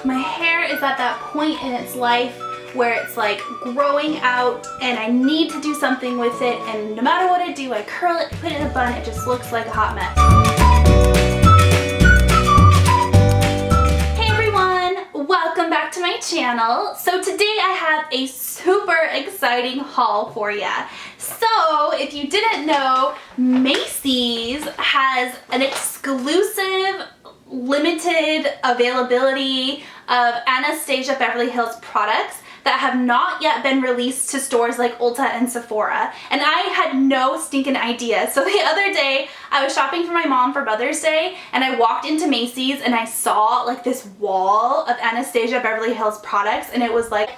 My hair is at that point in its life where it's like growing out and I need to do something with it, and no matter what I do, I curl it, put it in a bun, it just looks like a hot mess. Hey everyone, welcome back to my channel. So today I have a super exciting haul for you. So if you didn't know, Macy's has an exclusive limited availability of Anastasia Beverly Hills products that have not yet been released to stores like Ulta and Sephora. And I had no stinking idea. So the other day, I was shopping for my mom for Mother's Day, and I walked into Macy's and I saw like this wall of Anastasia Beverly Hills products, and it was like,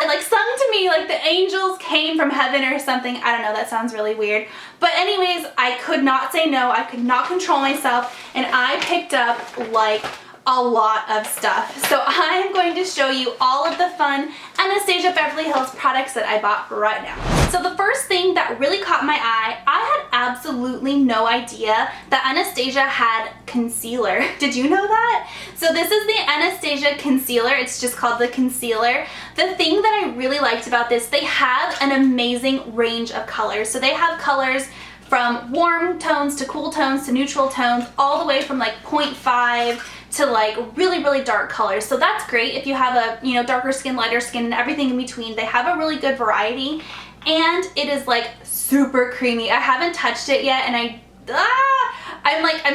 it like sung to me like the angels came from heaven or something. I don't know, that sounds really weird. But anyways, I could not say no, I could not control myself, and I picked up like a lot of stuff. So I'm going to show you all of the fun Anastasia Beverly Hills products that I bought right now. So the first thing that really caught my eye, I had absolutely no idea that Anastasia had concealer. Did you know that? So this is the Anastasia concealer. It's just called the concealer. The thing that I really liked about this, they have an amazing range of colors. So they have colors from warm tones to cool tones to neutral tones, all the way from like 0.5 to like really dark colors. So that's great if you have a, you know, darker skin, lighter skin, and everything in between. They have a really good variety, and it is like super creamy. I haven't touched it yet, and I'm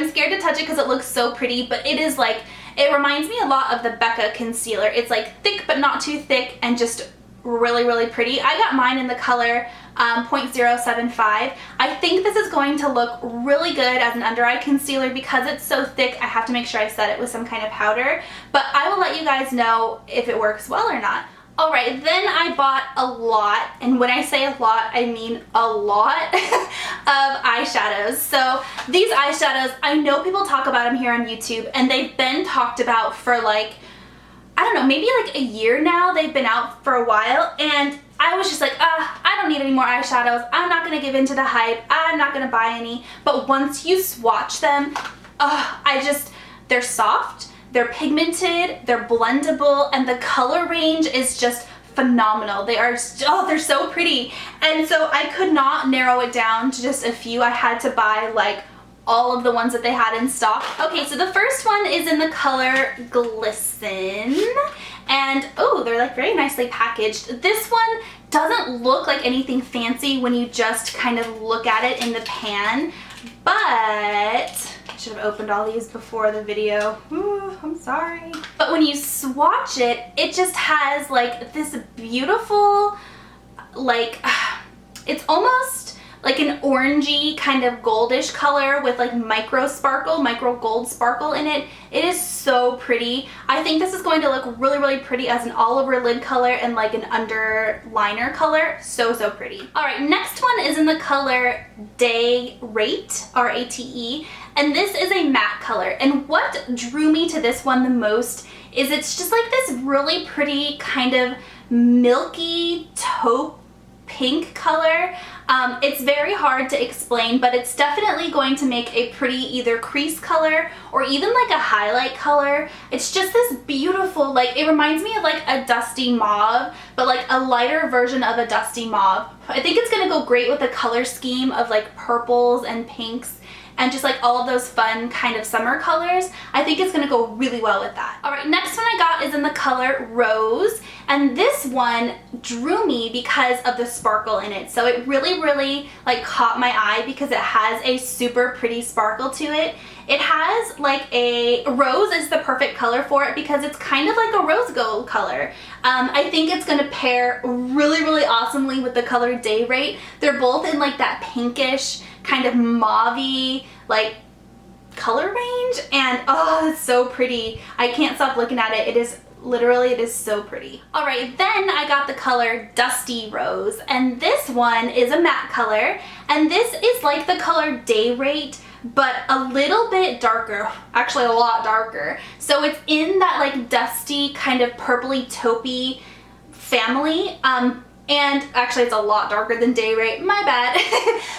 scared to touch it because it looks so pretty, but it is like, it reminds me a lot of the Becca concealer. It's like thick but not too thick and just really pretty. I got mine in the color 0.075. I think this is going to look really good as an under eye concealer. Because it's so thick, I have to make sure I set it with some kind of powder, but I will let you guys know if it works well or not. Alright, then I bought a lot, and when I say a lot, I mean a lot of eyeshadows. So these eyeshadows, I know people talk about them here on YouTube, and they've been talked about for like, I don't know, maybe like a year now. They've been out for a while, and I was just like, I don't need any more eyeshadows. I'm not going to give in to the hype. I'm not going to buy any. But once you swatch them, they're soft, they're pigmented, they're blendable, and the color range is just phenomenal. They are, they're so pretty. And so I could not narrow it down to just a few. I had to buy like all of the ones that they had in stock. Okay, so the first one is in the color Glisten, and oh, they're like very nicely packaged. This one doesn't look like anything fancy when you just kind of look at it in the pan, but I should have opened all these before the video. Ooh, I'm sorry. But when you swatch it, it just has like this beautiful, like, it's almost like an orangey kind of goldish color with like micro gold sparkle in it. It is so pretty. I think this is going to look really pretty as an all over lid color and like an under liner color. So pretty. Alright, next one is in the color Day Rate, R-A-T-E, and this is a matte color. And what drew me to this one the most is it's just like this really pretty kind of milky taupe pink color. It's very hard to explain, but it's definitely going to make a pretty either crease color or even like a highlight color. It's just this beautiful, like, it reminds me of like a dusty mauve, but like a lighter version of a dusty mauve. I think it's gonna go great with the color scheme of like purples and pinks and just like all of those fun kind of summer colors. I think it's gonna go really well with that. Alright, next one I got is in the color Rose, and this one drew me because of the sparkle in it. So it really like caught my eye because it has a super pretty sparkle to it. It has like a rose is the perfect color for it because it's kind of like a rose gold color. I think it's gonna pair really awesomely with the color Day Rate. They're both in like that pinkish kind of mauve-y like color range, and oh, it's so pretty. I can't stop looking at it. It is so pretty. Alright, then I got the color Dusty Rose, and this one is a matte color, and this is like the color Day Rate, but a little bit darker, actually a lot darker. So it's in that like dusty kind of purpley taupey family, And actually it's a lot darker than Day Rate, my bad.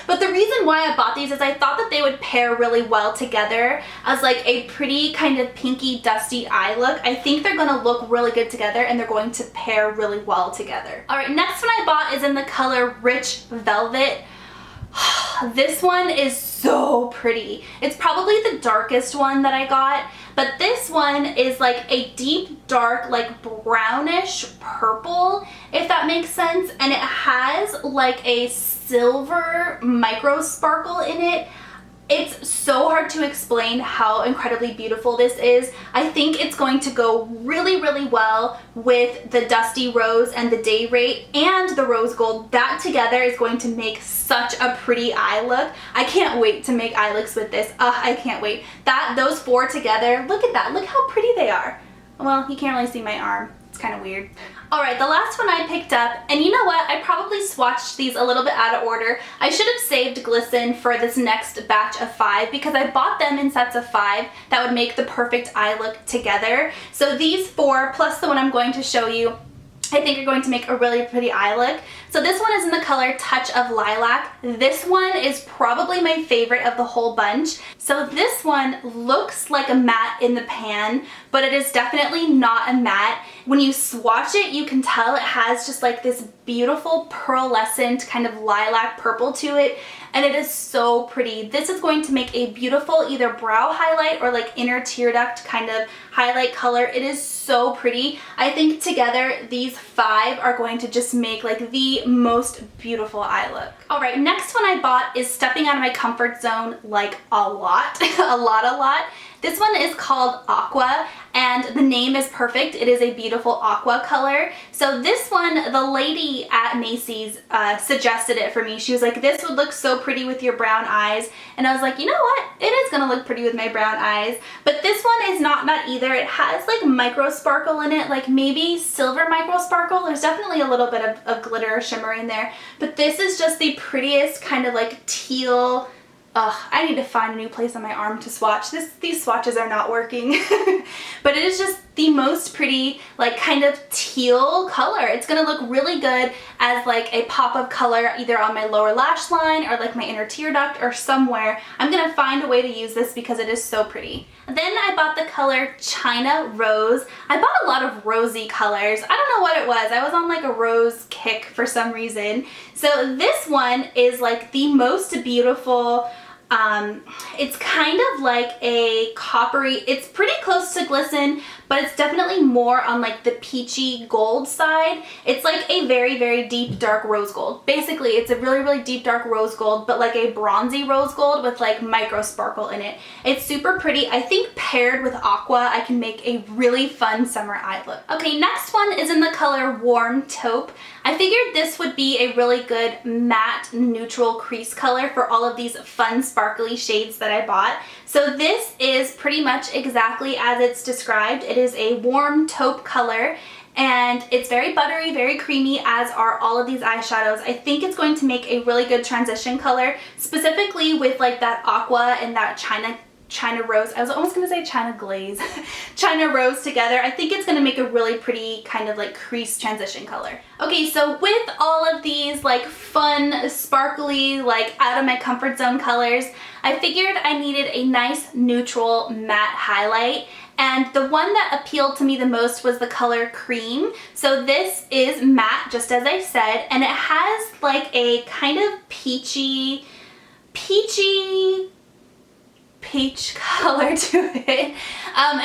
But the reason why I bought these is I thought that they would pair really well together as like a pretty kind of pinky dusty eye look. I think they're gonna look really good together and they're going to pair really well together. All right, next one I bought is in the color Rich Velvet. This one is so pretty. It's probably the darkest one that I got, but this one is like a deep dark, like brownish purple, if that makes sense, and it has like a silver micro sparkle in it. It's so hard to explain how incredibly beautiful this is. I think it's going to go really, really well with the Dusty Rose and the Day Rate and the Rose Gold. That together is going to make such a pretty eye look. I can't wait to make eye looks with this. I can't wait. Those four together, look at that. Look how pretty they are. Well, you can't really see my arm. It's kind of weird. Alright, the last one I picked up, and you know what? I probably swatched these a little bit out of order. I should have saved Glisten for this next batch of 5 because I bought them in sets of 5 that would make the perfect eye look together. So these 4 plus the one I'm going to show you, I think are going to make a really pretty eye look. So this one is in the color Touch of Lilac. This one is probably my favorite of the whole bunch. So this one looks like a matte in the pan, but it is definitely not a matte. When you swatch it, you can tell it has just like this beautiful pearlescent kind of lilac purple to it, and it is so pretty. This is going to make a beautiful either brow highlight or like inner tear duct kind of highlight color. It is so pretty. I think together these 5 are going to just make like the most beautiful eye look. Alright, next one I bought is stepping out of my comfort zone like a lot. a lot. This one is called Aqua, and the name is perfect. It is a beautiful aqua color. So this one, the lady at Macy's suggested it for me. She was like, this would look so pretty with your brown eyes. And I was like, you know what? It is gonna look pretty with my brown eyes. But this one is not that either. It has like micro sparkle in it, like maybe silver micro sparkle. There's definitely a little bit of glitter or shimmer in there. But this is just the prettiest kind of like teal. I need to find a new place on my arm to swatch. These swatches are not working. But it is just the most pretty, like kind of teal color. It's gonna look really good as like a pop of color either on my lower lash line or like my inner tear duct or somewhere. I'm gonna find a way to use this because it is so pretty. Then I bought the color China Rose. I bought a lot of rosy colors. I don't know what it was. I was on like a rose kick for some reason. So this one is like the most beautiful. It's kind of like a coppery, it's pretty close to Glisten, but it's definitely more on like the peachy gold side. It's like a very, very deep dark rose gold. Basically, it's a really, really deep dark rose gold, but like a bronzy rose gold with like micro sparkle in it. It's super pretty. I think paired with Aqua, I can make a really fun summer eye look. Okay, next one is in the color Warm Taupe. I figured this would be a really good matte neutral crease color for all of these fun sparkly shades that I bought. So this is pretty much exactly as it's described. It is a warm taupe color and it's very buttery, very creamy, as are all of these eyeshadows. I think it's going to make a really good transition color, specifically with like that aqua and that China Rose. I was almost going to say China Glaze. China Rose together. I think it's going to make a really pretty kind of like crease transition color. Okay, so with all of these like fun, sparkly, like out of my comfort zone colors, I figured I needed a nice neutral matte highlight. And the one that appealed to me the most was the color Cream. So this is matte, just as I said, and it has like a kind of peach color to it.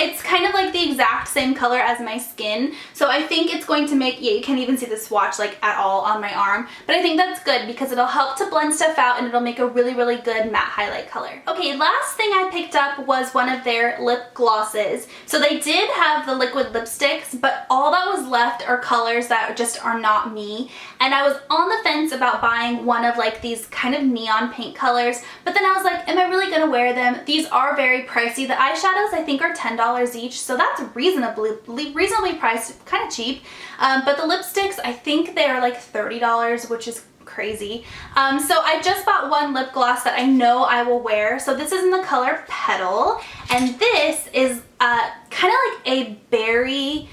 It's kind of like the exact same color as my skin, so I think it's going to make, yeah, you can't even see the swatch like at all on my arm, but I think that's good because it'll help to blend stuff out and it'll make a really, really good matte highlight color. Okay, last thing I picked up was one of their lip glosses. So they did have the liquid lipsticks, but all that was left are colors that just are not me, and I was on the fence about buying one of like these kind of neon pink colors, but then I was like, am I really gonna wear them? These are very pricey. The eyeshadows I think are $10 each, so that's reasonably priced, kind of cheap. But the lipsticks, I think they're like $30, which is crazy. So I just bought one lip gloss that I know I will wear. So this is in the color Petal, and this is kind of like a berry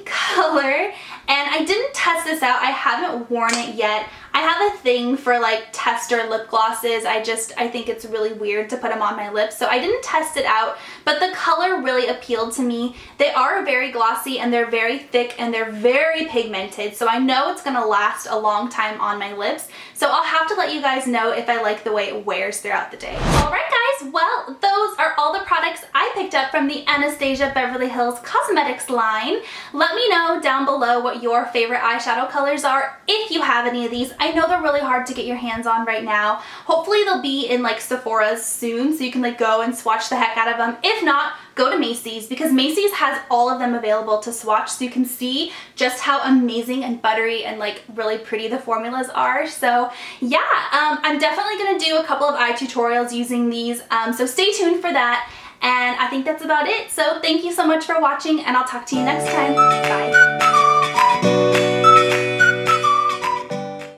color, and I didn't test this out. I haven't worn it yet. I have a thing for like tester lip glosses. I think it's really weird to put them on my lips, so I didn't test it out, but the color really appealed to me. They are very glossy and they're very thick and they're very pigmented, so I know it's gonna last a long time on my lips. So I'll have to let you guys know if I like the way it wears throughout the day. Alright guys, well, those are all the products I picked up from the Anastasia Beverly Hills Cosmetics line. Let me know down below what your favorite eyeshadow colors are, if you have any of these. I know they're really hard to get your hands on right now. Hopefully they'll be in like Sephora's soon, so you can like go and swatch the heck out of them. If not, go to Macy's, because Macy's has all of them available to swatch, so you can see just how amazing and buttery and like really pretty the formulas are. So yeah, I'm definitely gonna do a couple of eye tutorials using these, so stay tuned for that. And I think that's about it. So thank you so much for watching, and I'll talk to you next time. Bye.